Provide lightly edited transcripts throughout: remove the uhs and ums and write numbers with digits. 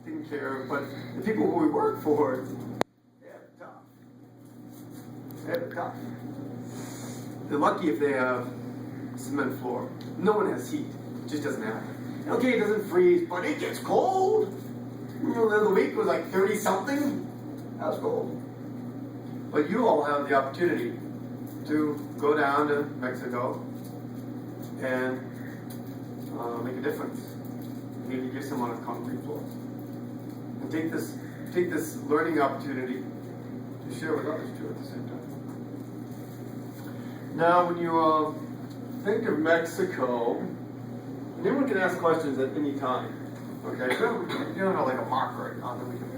taken care of, but the people who we work for, they have it tough. They have it tough. They're lucky if they have cement floor. No one has heat. It just doesn't happen. Okay, it doesn't freeze, but it gets cold. Remember the other week was like 30 something? That was cold. But you all have the opportunity to go down to Mexico and make a difference. Maybe get someone on a concrete floor. And take this learning opportunity to share with others too at the same time. Now, when you think of Mexico, and anyone can ask questions at any time. Okay, so you don't have like a marker right now that we can.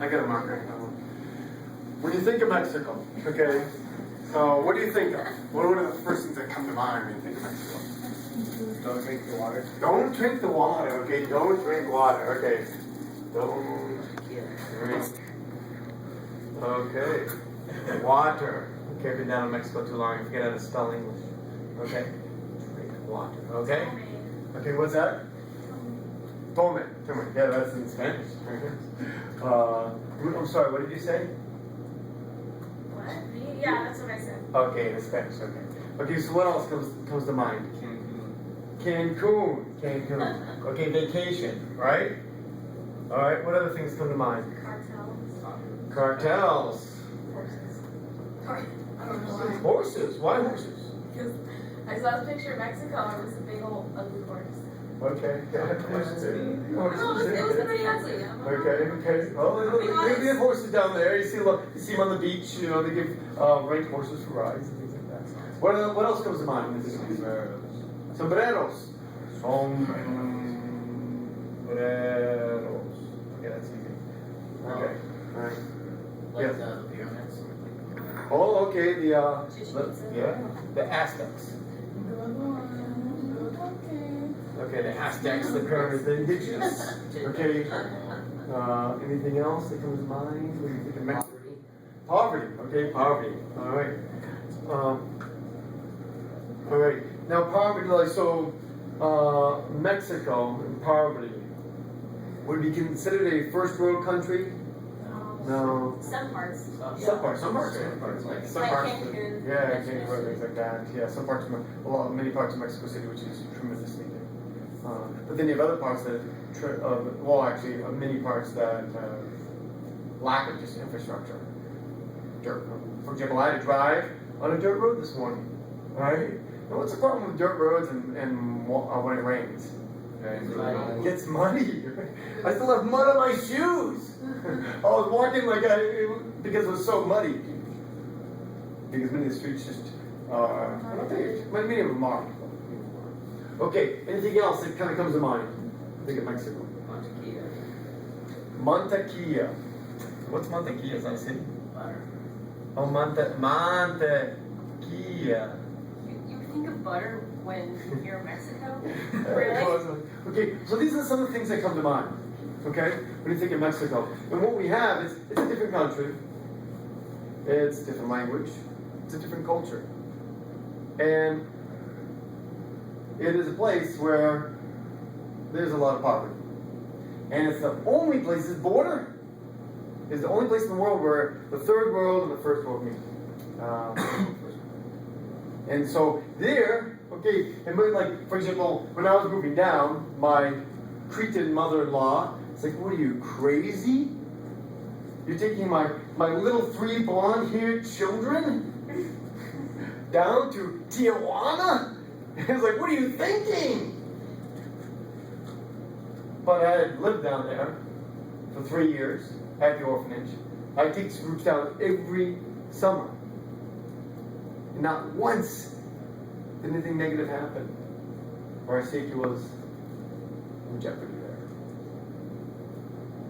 I got a marker right now. When you think of Mexico, okay, what do you think of? What are the first things that come to mind when you think of Mexico? Don't drink the water. Don't drink the water, okay? Don't drink water, okay? Don't drink. Okay. Water. Okay, I've been down in Mexico too long. I forget how to spell English. Okay? Drink water. Okay? Okay, what's that? Tome. Tome. Yeah, that's in Spanish. I'm sorry, what did you say? What? Yeah, that's what I said. Okay, in Spanish, okay. Okay, so what else comes to mind? Cancun. Okay, vacation, right? Alright, what other things come to mind? Cartels. Horses. Sorry, I don't know why. Horses? Why horses? Because I saw a picture of Mexico and it was a big old ugly horse. Okay. No, it was pretty ugly. Okay. Well, they have horses down there. You see them on the beach. You know, they give rent horses for rides and things like that. What else comes to mind? Sombreros. Sombreros. Okay, that's easy. Okay. All right. Like Yes. the pyramids. Oh, okay. The Aztecs. Okay, the Aztecs, the pyramids, the indigenous. Okay. Anything else that comes to mind when you think of Mexico? Poverty. Okay, poverty. All right. All right. Now, poverty, like so, Mexico and poverty would be considered a first world country. No. Some parts. Some parts. Like Cancun. Yeah, Cancun, things like that. Yeah, some parts, many parts of Mexico City, which is tremendously big. But then you have other parts that, many parts that lack of just infrastructure. Dirt. For example, I had to drive on a dirt road this morning. Right? And what's the problem with dirt roads and when it rains? It gets muddy. I still have mud on my shoes. I was walking because it was so muddy. Because many of the streets just not paved. Many of them are. Okay, anything else that kind of comes to mind? Think of Mexico. Mantequilla. What's Mantequilla? Is that a city? Butter. Oh, Mantequilla. You think of butter when you're in Mexico? Really? Okay, so these are some of the things that come to mind. Okay, when you think of Mexico, and what we have is it's a different country. It's a different language. It's a different culture, and it is a place where there's a lot of poverty. And it's the only place, this border is the only place in the world where the third world and the first world meet. And so there, okay, and like, for example, when I was moving down, my Cretan mother-in-law, it's like, what are you, crazy? You're taking my little 3 blonde-haired children down to Tijuana? It's like, what are you thinking? But I had lived down there for 3 years at the orphanage. I take these groups down every summer. And not once did anything negative happen. Or our safety was in jeopardy there.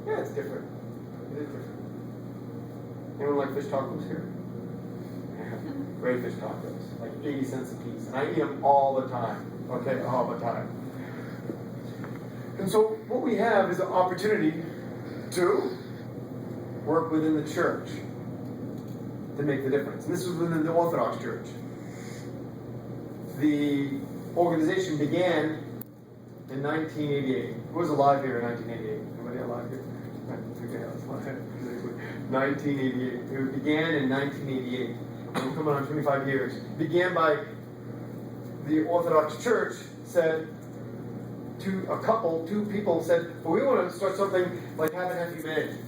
Yeah, it's different. It is different. Anyone like fish tacos here? Yeah, great fish tacos. Like 80 cents a piece. And I eat them all the time. Okay, all the time. And so what we have is an opportunity to work within the church to make the difference. And this was within the Orthodox Church. The organization began in 1988. Who was alive here in 1988? Anybody alive here? Okay, that's fine. 1988. It began in 1988. We're coming on 25 years. It began by the Orthodox Church said two people said, well, we want to start something like Habitat for Humanity.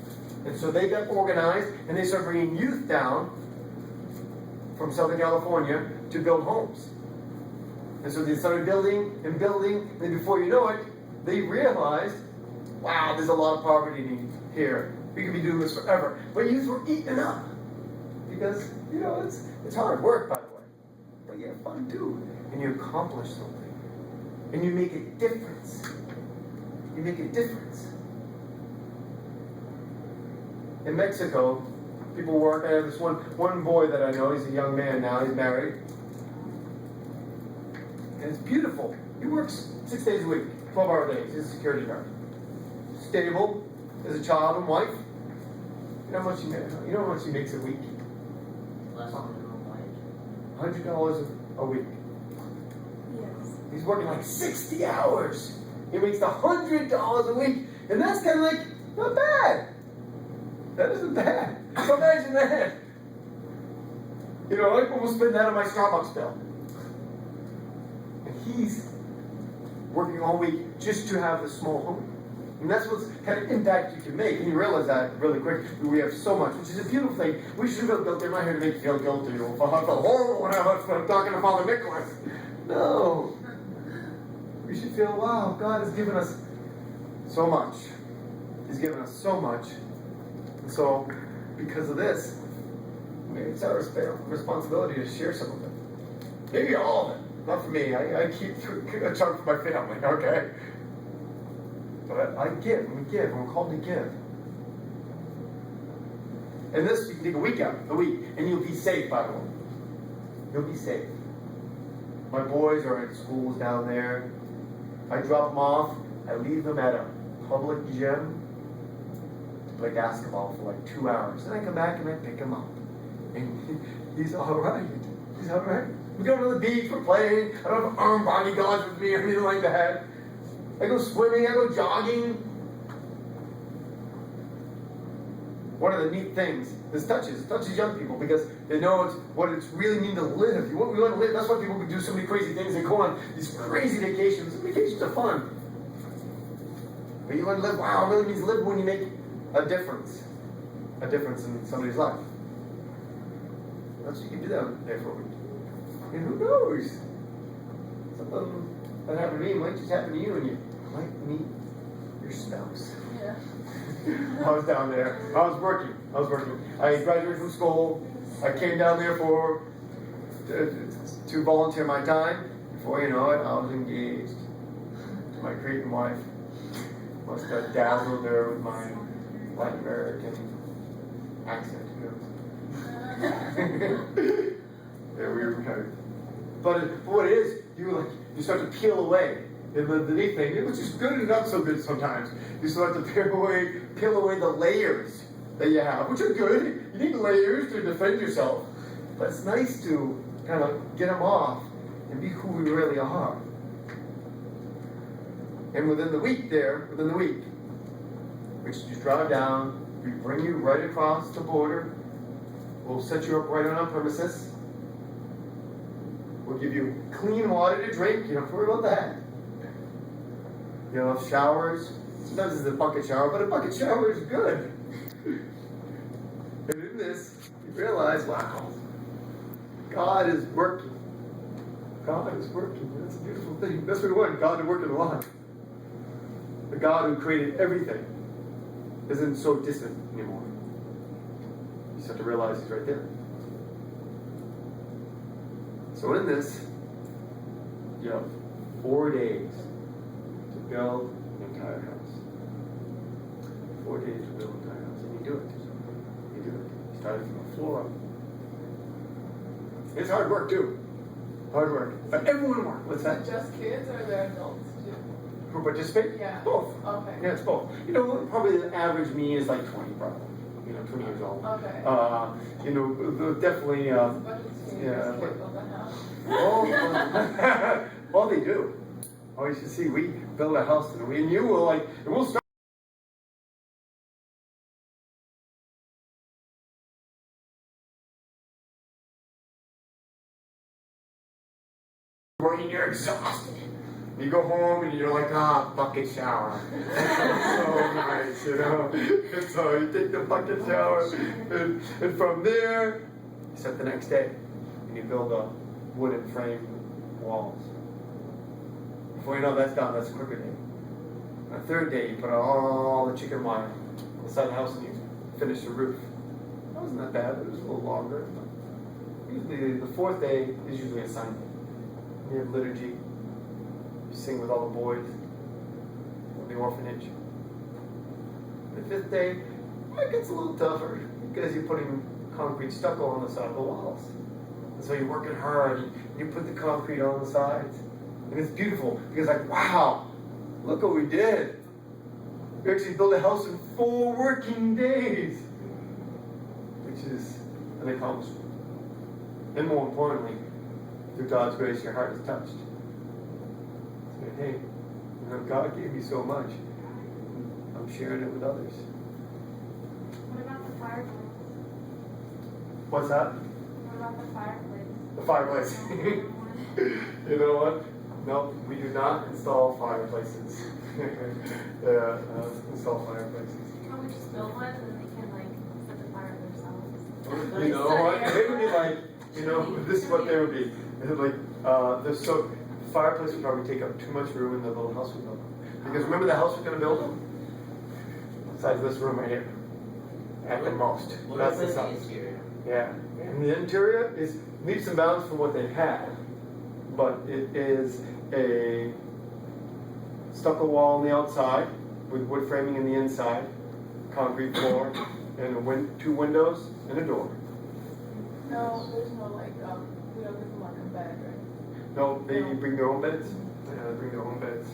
And so they got organized and they started bringing youth down from Southern California to build homes. And so they started building and building, and before you know it, they realized, wow, there's a lot of poverty here. We could be doing this forever. But youth were eating up. Because, it's hard work, by the way. But you have fun too. And you accomplish something. And you make a difference. You make a difference. In Mexico, people work. I have this one boy that I know. He's a young man now. He's married. And it's beautiful. He works 6 days a week, 12-hour days. He's a security guard. Stable. Has a child and wife. You know how much he makes a week? Less than minimum wage. $100 a week. Yes. He's working like 60 hours. He makes $100 a week. And that's kind of like, not bad. That isn't bad. So imagine that. I almost spend that on my Starbucks bill. And he's working all week just to have a small home. And that's what kind of impact you can make. And you realize that really quick. We have so much, which is a beautiful thing. We should feel guilty. I'm not here to make you feel guilty. I feel horrible when I'm talking to Father Nicholas. No. We should feel, wow, God has given us so much. He's given us so much. And so, because of this, maybe it's our responsibility to share some of it. Maybe all of it. Not for me. I keep a chunk for my family, okay? But I give, and we give, and we're called to give. And this, you can take a week out, and you'll be safe, by the way. You'll be safe. My boys are at schools down there. I drop them off. I leave them at a public gym to play basketball for like 2 hours. Then I come back and I pick him up. And he's all right. He's all right. We go to the beach, we're playing. I don't have armed bodyguards with me or anything like that. I go swimming, I go jogging. One of the neat things is touches young people because they know what it's really mean to live. We want to live. That's why people can do so many crazy things and go on these crazy vacations. Vacations are fun. But you want to live, wow, it really means live when you make a difference in somebody's life. That's what you can do that there for a week. And who knows? Something that happened to me might just happen to you, and you might meet your spouse. Yeah. I was down there. I was working. I graduated from school. I came down there to volunteer my time. Before you know it, I was engaged to my Cretan wife. Must have dazzled her with my Latin American accent. Yeah, we were kind of. But what it is, you start to peel away the neat thing, which is good and not so good sometimes. You start to peel away the layers that you have, which are good. You need layers to defend yourself. But it's nice to kind of get them off and be who we really are. And within the week, we just drive down, we bring you right across the border, we'll set you up right on our premises. We'll give you clean water to drink. You don't have to worry about that. You'll have showers. Sometimes it's a bucket shower, but a bucket shower is good. And in this, you realize, wow, God is working. God is working. That's a beautiful thing. That's what we want, God to work in the life. The God who created everything isn't so distant anymore. You just have to realize He's right there. So in this, you have 4 days to build an entire house. 4 days to build an entire house. And you do it. You start from the floor up. It's hard work too. Hard work. But everyone works. What's that? Just kids or they're adults too? Who participate? Yeah. Both. Okay. Yeah, it's both. Probably the average me is like 20 probably. 20 years old. Okay. Definitely, Yeah. well, they do. Oh, you should see, we built a house and you will like, and we'll start. And you're exhausted. You go home and you're like, bucket shower. So nice, you know. And so you take the bucket shower, and from there, you start the next day, and you build a wooden frame walls. Before you know that's done, that's a quicker day. On the third day, you put all the chicken wire inside the house and you finish the roof. That wasn't that bad, it was a little longer. But usually the fourth day is usually a Sunday. You have liturgy, you sing with all the boys in the orphanage. The fifth day, it gets a little tougher because you're putting concrete stucco on the side of the walls. And so you're working hard, and you put the concrete on the sides. And it's beautiful because like, wow, look what we did. We actually built a house in 4 working days, which is an accomplishment. And more importantly, through God's grace, your heart is touched. Say, hey, you know, God gave me so much. I'm sharing it with others. What about the fireplace? What's that? What about the fireplace? The fireplace. You know what? No, we do not install fireplaces. Install fireplaces. Can't we just build one and then they can like set the fire themselves? You know what? They would be like, you know, this is what they would be. Like, the fireplace would probably take up too much room in the little house we built. Because remember the house we're going to build? Besides this room right here. At the most. That's the size. Yeah. And the interior is leaps and bounds from what they had. But it is a stucco wall on the outside with wood framing in the inside, concrete floor, and 2 windows and a door. No, there's no like, we don't give them like a bed, right? No, they bring their own beds. They bring their own beds,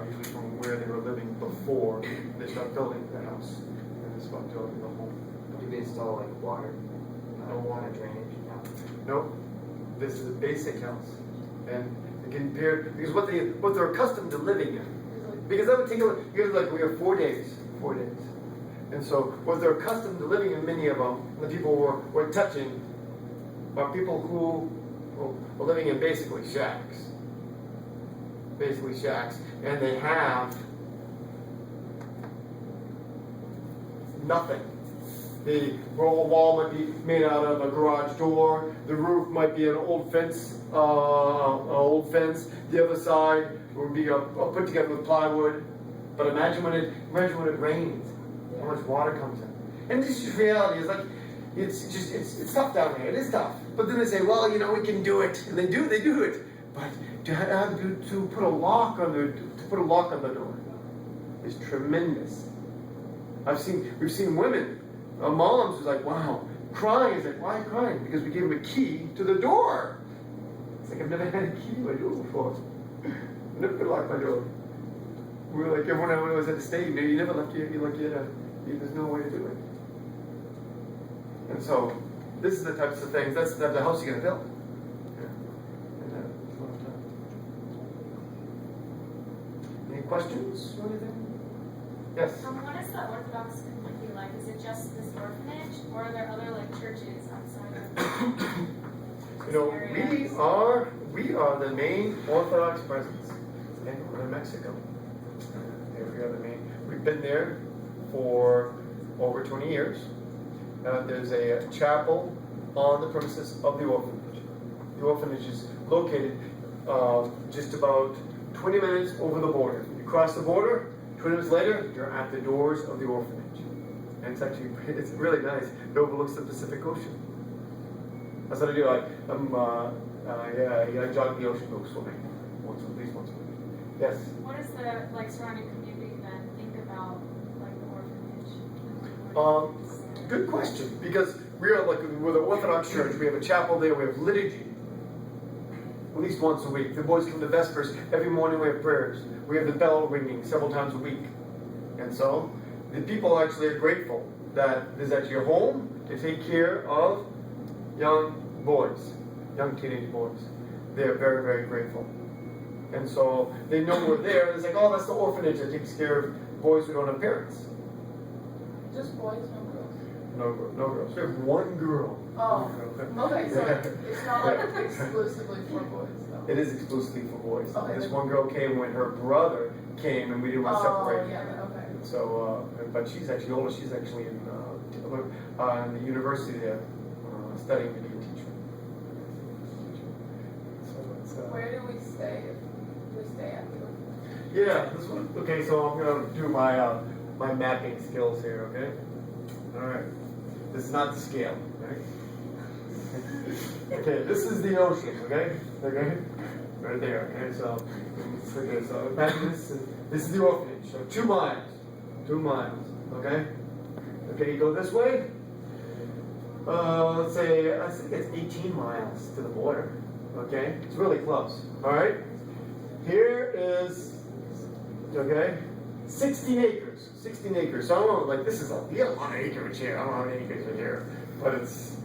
usually from where they were living before they start building the house. And they start building the home. Do they install like water? No water. Drainage? No, this is a basic house. And compared, because what they're accustomed to living in. Because that would take because like we have 4 days. 4 days. And so what they're accustomed to living in, many of them, the people we're touching, are people who are living in basically shacks. Basically shacks. And they have nothing. The wall might be made out of a garage door. The roof might be an old fence. The other side would be put together with plywood. But imagine when it rains, how much water comes in. And this is reality. It's like it's tough down here. It is tough. But then they say, well, you know, we can do it, and they do it. But to put a lock on the door is tremendous. We've seen women. Moms was like, wow, crying. Is like, why crying? Because we gave them a key to the door. It's like, I've never had a key to my door before. I never could lock my door. We were like, everyone was at the stage, you never left there's no way to do it. And so, this is the types of things, that's the house you're going to build. Yeah. Any questions or anything? Yes? What is the Orthodox community like? Is it just this orphanage, or are there other like churches outside of You know, we are the main Orthodox presence in Mexico. We are the main. We've been there for over 20 years. There's a chapel on the premises of the orphanage. The orphanage is located just about 20 minutes over the border. You cross the border, 20 minutes later, you're at the doors of the orphanage. And it's really nice. It overlooks the Pacific Ocean. That's what I do. I jog the ocean, go swimming at least once a week. Yes. What does the surrounding community then think about the orphanage? Good question. Because we're the Orthodox Church. We have a chapel there. We have liturgy. At least once a week. The boys come to Vespers. Every morning we have prayers. We have the bell ringing several times a week. And so, the people actually are grateful that is at your home to take care of young boys, young teenage boys. They are very, very grateful. And so they know we're there, and it's like, oh, that's the orphanage that takes care of boys who don't have parents. Just boys, no girls. No girls. We have one girl. Oh, okay, so Yeah. it's not like exclusively for boys, though. It is exclusively for boys. Okay. This one girl came when her brother came, and we didn't want to separate. Oh, yeah, okay. So, but she's actually older. She's actually in the university there, studying to be a teacher. So it's, Where do we stay if we stay at the? yeah, this one. Okay, so I'm gonna do my my mapping skills here. Okay. All right. This is not the scale. Okay. Okay. This is the ocean. Okay. Okay. Right there. Okay. So imagine this. This is the orphanage. So 2 miles. 2 miles. Okay. Okay. You go this way. Let's say I think it's 18 miles to the border. Okay. It's really close. All right. Here is. Okay. 16 acres. 16 acres. So I don't know, like this is we got a lot of acreage here. I don't know how many acres are here, but it's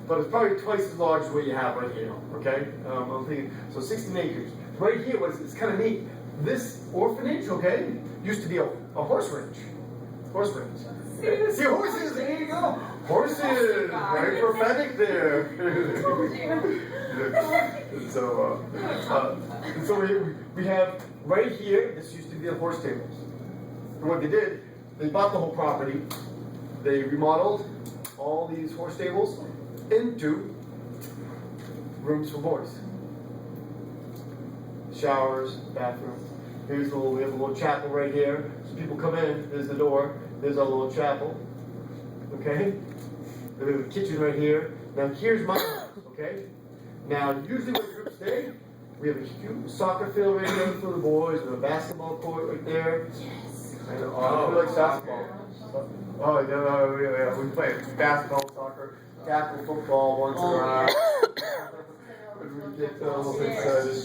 probably twice as large as what you have right here. Okay. I'm thinking, so 16 acres. Right here was it's kind of neat. This orphanage, okay, used to be a horse ranch. Horse ranch. Okay. See horses? There you go. Horses. Very prophetic there. And so we have right here. This used to be the horse stables. And what they did, they bought the whole property. They remodeled all these horse stables into rooms for boys. Showers, bathrooms. We have a little chapel right here. So people come in, there's the door, there's our little chapel. Okay? There's the kitchen right here. Now here's my house, okay? Now usually when groups stay, we have a huge soccer field right here for the boys, and a basketball court right there. Yes. And I feel like basketball. Oh, yeah, we play basketball, soccer, tackle football once in a while. We get a little bit excited.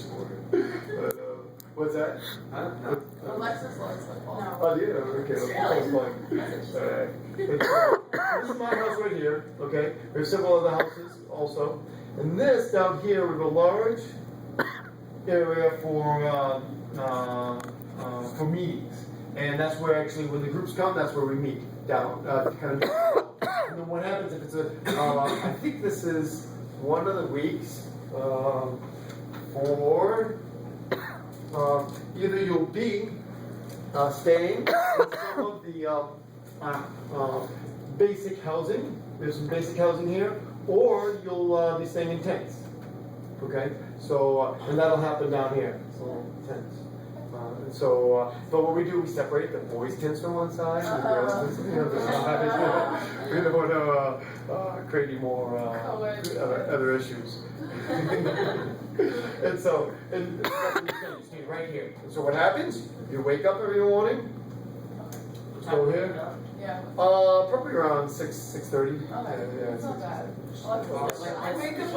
What's that? Alexis likes football. Oh, yeah, okay. Football's fun. Alright. This is my house right here, okay? We have several other houses also. And this down here, we have a large area for meetings. And that's where actually, when the groups come, that's where we meet down, kind of. And then what happens if it's I think this is one of the weeks for either you'll be staying in some of the basic housing. There's some basic housing here, or you'll be staying in tents. Okay, so and that'll happen down here. So tents. But what we do, we separate the boys' tents from one side, and the girls' tents from the other side. We don't want to create any more other issues. And so, and you stay right here. And so what happens? You wake up every morning. Let's go here. Yeah. Probably around 6:30. Okay, Yeah, it's not bad. I like Well, this. when's